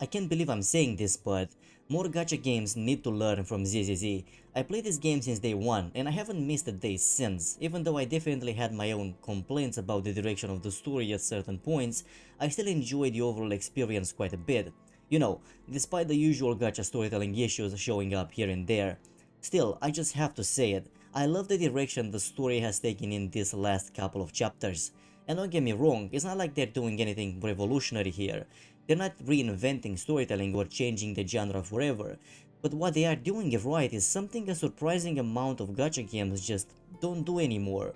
I can't believe I'm saying this, but more gacha games need to learn from ZZZ. I played this game since day one and I haven't missed a day since. Even though I definitely had my own complaints about the direction of the story at certain points, I still enjoyed the overall experience quite a bit. You know, despite the usual gacha storytelling issues showing up here and there. Still, I just have to say it, I love the direction the story has taken in these last couple of chapters. And don't get me wrong, it's not like they're doing anything revolutionary here. They're not reinventing storytelling or changing the genre forever, but what they are doing right is something a surprising amount of gacha games just don't do anymore.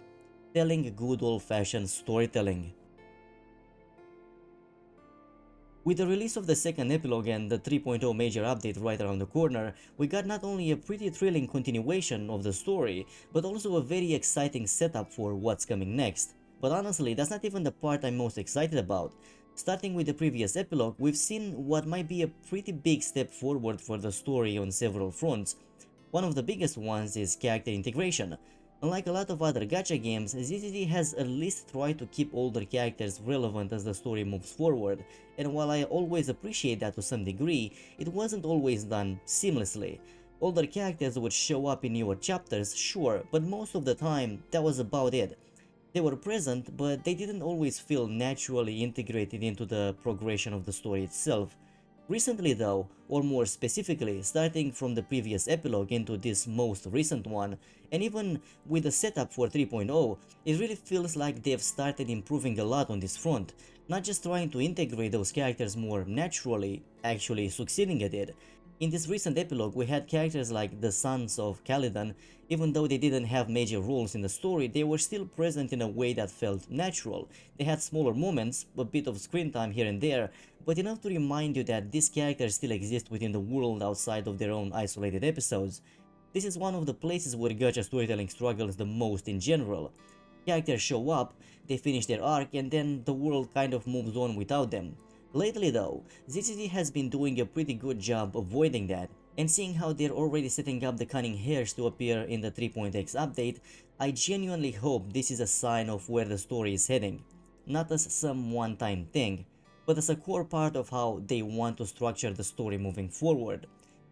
Telling good old-fashioned storytelling. With the release of the second epilogue and the 3.0 major update right around the corner, we got not only a pretty thrilling continuation of the story, but also a very exciting setup for what's coming next. But honestly, that's not even the part I'm most excited about. Starting with the previous epilogue, we've seen what might be a pretty big step forward for the story on several fronts. One of the biggest ones is character integration. Unlike a lot of other gacha games, ZZZ has at least tried to keep older characters relevant as the story moves forward, and while I always appreciate that to some degree, it wasn't always done seamlessly. Older characters would show up in newer chapters, sure, but most of the time that was about it. They were present, but they didn't always feel naturally integrated into the progression of the story itself. Recently though, or more specifically, starting from the previous epilogue into this most recent one, and even with the setup for 3.0, it really feels like they've started improving a lot on this front, not just trying to integrate those characters more naturally, actually succeeding at it. In this recent epilogue, we had characters like the Sons of Calidan. Even though they didn't have major roles in the story, they were still present in a way that felt natural. They had smaller moments, a bit of screen time here and there, but enough to remind you that these characters still exist within the world outside of their own isolated episodes. This is one of the places where gacha storytelling struggles the most in general. Characters show up, they finish their arc, and then the world kind of moves on without them. Lately though, ZZZ has been doing a pretty good job avoiding that, and seeing how they're already setting up the cunning hairs to appear in the 3.x update, I genuinely hope this is a sign of where the story is heading, not as some one-time thing, but as a core part of how they want to structure the story moving forward.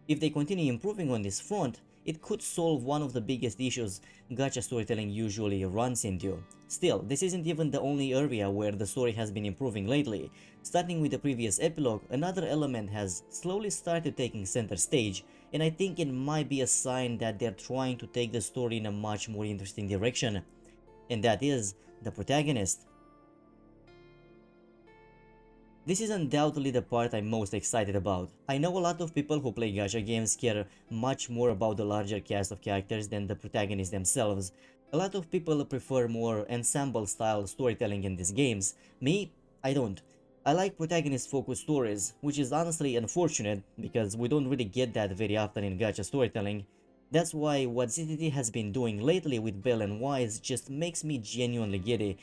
If they continue improving on this front, it could solve one of the biggest issues gacha storytelling usually runs into. Still, this isn't even the only area where the story has been improving lately. Starting with the previous epilogue, another element has slowly started taking center stage, and I think it might be a sign that they're trying to take the story in a much more interesting direction. And that is the protagonist. This is undoubtedly the part I'm most excited about. I know a lot of people who play gacha games care much more about the larger cast of characters than the protagonists themselves. A lot of people prefer more ensemble style storytelling in these games. Me, I don't. I like protagonist focused stories, which is honestly unfortunate because we don't really get that very often in gacha storytelling. That's why what ZZZ has been doing lately with Belle and Wise just makes me genuinely giddy.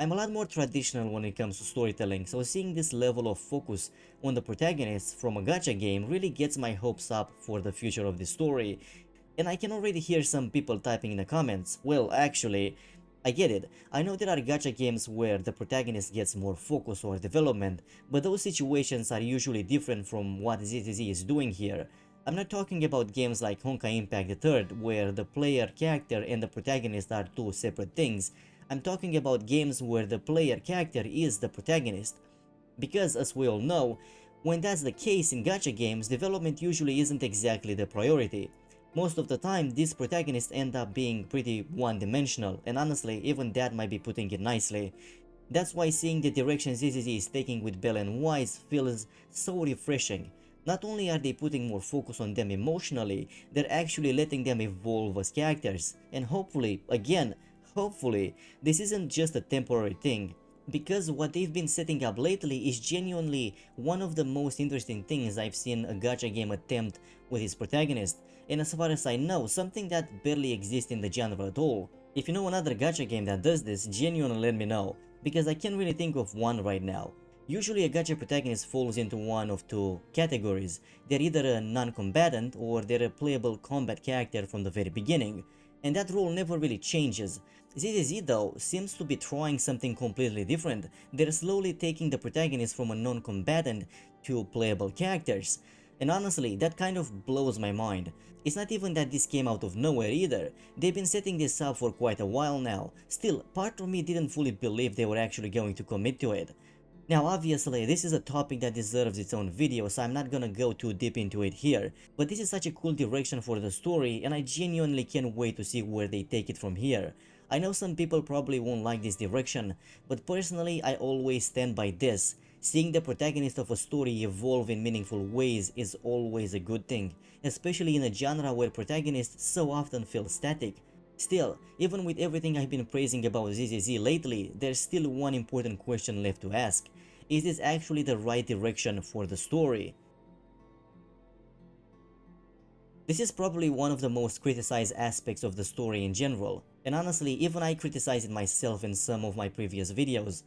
I'm a lot more traditional when it comes to storytelling, so seeing this level of focus on the protagonists from a gacha game really gets my hopes up for the future of this story. And I can already hear some people typing in the comments, well actually, I get it, I know there are gacha games where the protagonist gets more focus or development, but those situations are usually different from what ZZZ is doing here. I'm not talking about games like Honkai Impact 3, where the player character and the protagonist are two separate things. I'm talking about games where the player character is the protagonist. Because as we all know, when that's the case in gacha games, development usually isn't exactly the priority. Most of the time, these protagonists end up being pretty one-dimensional, and honestly, even that might be putting it nicely. That's why seeing the direction ZZZ is taking with Belle and Wise feels so refreshing. Not only are they putting more focus on them emotionally, they're actually letting them evolve as characters, and hopefully, again, hopefully, this isn't just a temporary thing, because what they've been setting up lately is genuinely one of the most interesting things I've seen a gacha game attempt with its protagonist, and as far as I know, something that barely exists in the genre at all. If you know another gacha game that does this, genuinely let me know, because I can't really think of one right now. Usually a gacha protagonist falls into one of two categories. They're either a non-combatant or they're a playable combat character from the very beginning, and that role never really changes. ZZZ though seems to be trying something completely different. They're slowly taking the protagonist from a non-combatant 2 playable characters. And honestly, that kind of blows my mind. It's not even that this came out of nowhere either. They've been setting this up for quite a while now. Still, part of me didn't fully believe they were actually going to commit to it. Now obviously this is a topic that deserves its own video, so I'm not gonna go too deep into it here, but this is such a cool direction for the story and I genuinely can't wait to see where they take it from here. I know some people probably won't like this direction, but personally I always stand by this. Seeing the protagonist of a story evolve in meaningful ways is always a good thing, especially in a genre where protagonists so often feel static. Still, even with everything I've been praising about ZZZ lately, there's still one important question left to ask. Is this actually the right direction for the story? This is probably one of the most criticized aspects of the story in general, and honestly even I criticize it myself in some of my previous videos,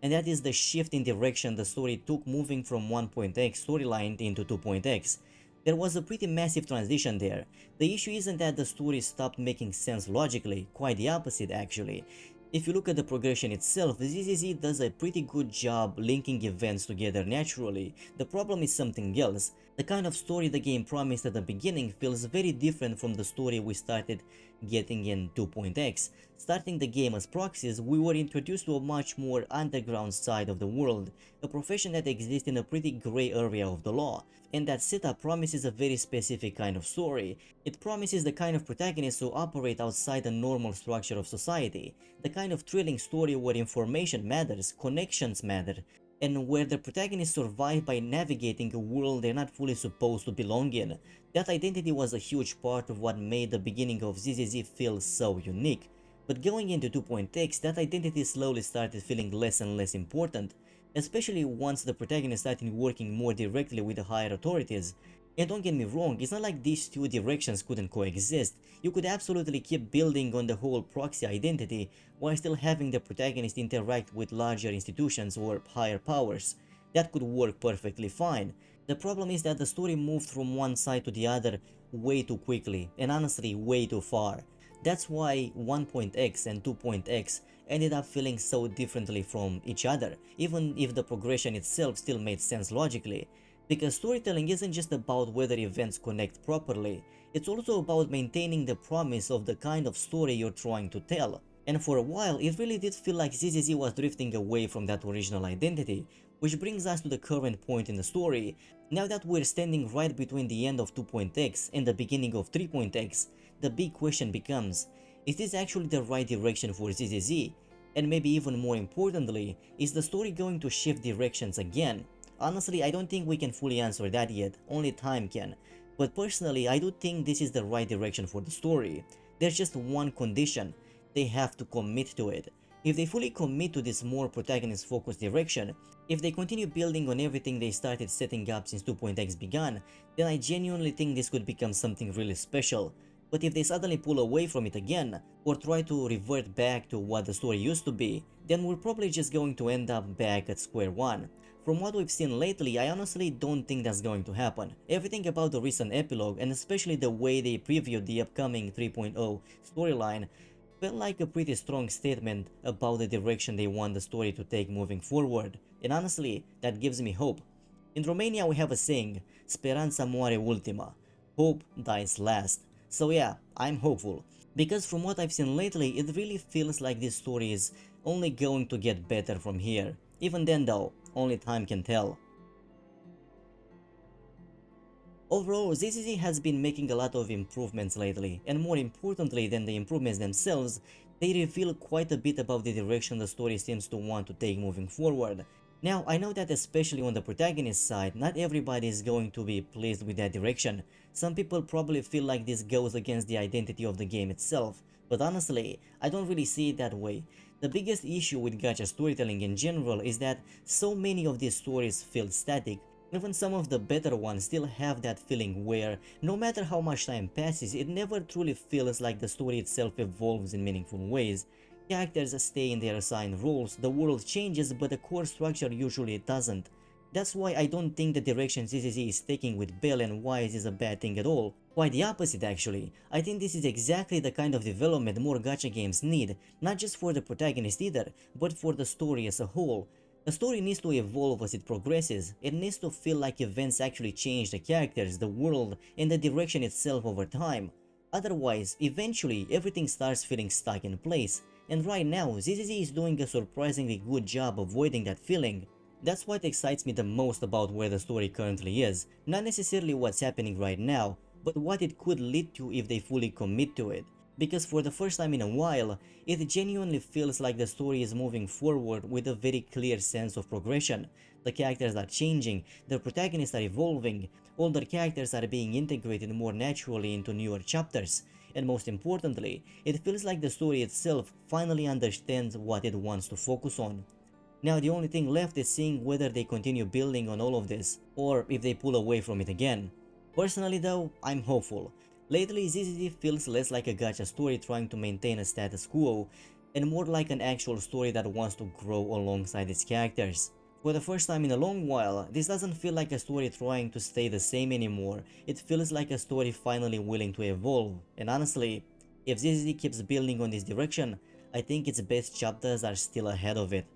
and that is the shift in direction the story took moving from 1.x storyline into 2.x. There was a pretty massive transition there. The issue isn't that the story stopped making sense logically, quite the opposite actually. If you look at the progression itself, ZZZ does a pretty good job linking events together naturally. The problem is something else. The kind of story the game promised at the beginning feels very different from the story we started getting in 2.x. Starting the game as proxies, we were introduced to a much more underground side of the world, a profession that exists in a pretty grey area of the law, and that setup promises a very specific kind of story. It promises the kind of protagonists who operate outside the normal structure of society, the kind of thrilling story where information matters, connections matter, and where the protagonists survive by navigating a world they're not fully supposed to belong in. That identity was a huge part of what made the beginning of ZZZ feel so unique. But going into 2.x, that identity slowly started feeling less and less important, especially once the protagonist started working more directly with the higher authorities. And don't get me wrong, it's not like these two directions couldn't coexist. You could absolutely keep building on the whole proxy identity while still having the protagonist interact with larger institutions or higher powers. That could work perfectly fine. The problem is that the story moved from one side to the other way too quickly, and honestly way too far. That's why 1.x and 2.x ended up feeling so differently from each other, even if the progression itself still made sense logically. Because storytelling isn't just about whether events connect properly, it's also about maintaining the promise of the kind of story you're trying to tell. And for a while, it really did feel like ZZZ was drifting away from that original identity, which brings us to the current point in the story. Now that we're standing right between the end of 2.x and the beginning of 3.x, the big question becomes, is this actually the right direction for ZZZ? And maybe even more importantly, is the story going to shift directions again? Honestly, I don't think we can fully answer that yet, only time can. But personally, I do think this is the right direction for the story. There's just one condition: they have to commit to it. If they fully commit to this more protagonist-focused direction, if they continue building on everything they started setting up since 2.x began, then I genuinely think this could become something really special. But if they suddenly pull away from it again, or try to revert back to what the story used to be, then we're probably just going to end up back at square one. From what we've seen lately, I honestly don't think that's going to happen. Everything about the recent epilogue, and especially the way they previewed the upcoming 3.0 storyline, felt like a pretty strong statement about the direction they want the story to take moving forward, and honestly, that gives me hope. In Romania we have a saying, "Speranța moare ultima," hope dies last. So yeah, I'm hopeful, because from what I've seen lately, it really feels like this story is only going to get better from here. Even then though, only time can tell. Overall, ZZZ has been making a lot of improvements lately, and more importantly than the improvements themselves, they reveal quite a bit about the direction the story seems to want to take moving forward. Now, I know that especially on the protagonist side, not everybody is going to be pleased with that direction. Some people probably feel like this goes against the identity of the game itself, but honestly, I don't really see it that way. The biggest issue with gacha storytelling in general is that so many of these stories feel static. Even some of the better ones still have that feeling where, no matter how much time passes, it never truly feels like the story itself evolves in meaningful ways. Characters stay in their assigned roles, the world changes, but the core structure usually doesn't. That's why I don't think the direction ZZZ is taking with Belle and Wise is a bad thing at all. Quite the opposite actually. I think this is exactly the kind of development more gacha games need, not just for the protagonist either, but for the story as a whole. The story needs to evolve as it progresses. It needs to feel like events actually change the characters, the world, and the direction itself over time. Otherwise, eventually, everything starts feeling stuck in place. And right now, ZZZ is doing a surprisingly good job avoiding that feeling. That's what excites me the most about where the story currently is. Not necessarily what's happening right now, but what it could lead to if they fully commit to it. Because for the first time in a while, it genuinely feels like the story is moving forward with a very clear sense of progression. The characters are changing, the protagonists are evolving, older characters are being integrated more naturally into newer chapters, and most importantly, it feels like the story itself finally understands what it wants to focus on. Now the only thing left is seeing whether they continue building on all of this, or if they pull away from it again. Personally though, I'm hopeful. Lately, ZZZ feels less like a gacha story trying to maintain a status quo, and more like an actual story that wants to grow alongside its characters. For the first time in a long while, this doesn't feel like a story trying to stay the same anymore. It feels like a story finally willing to evolve, and honestly, if ZZZ keeps building on this direction, I think its best chapters are still ahead of it.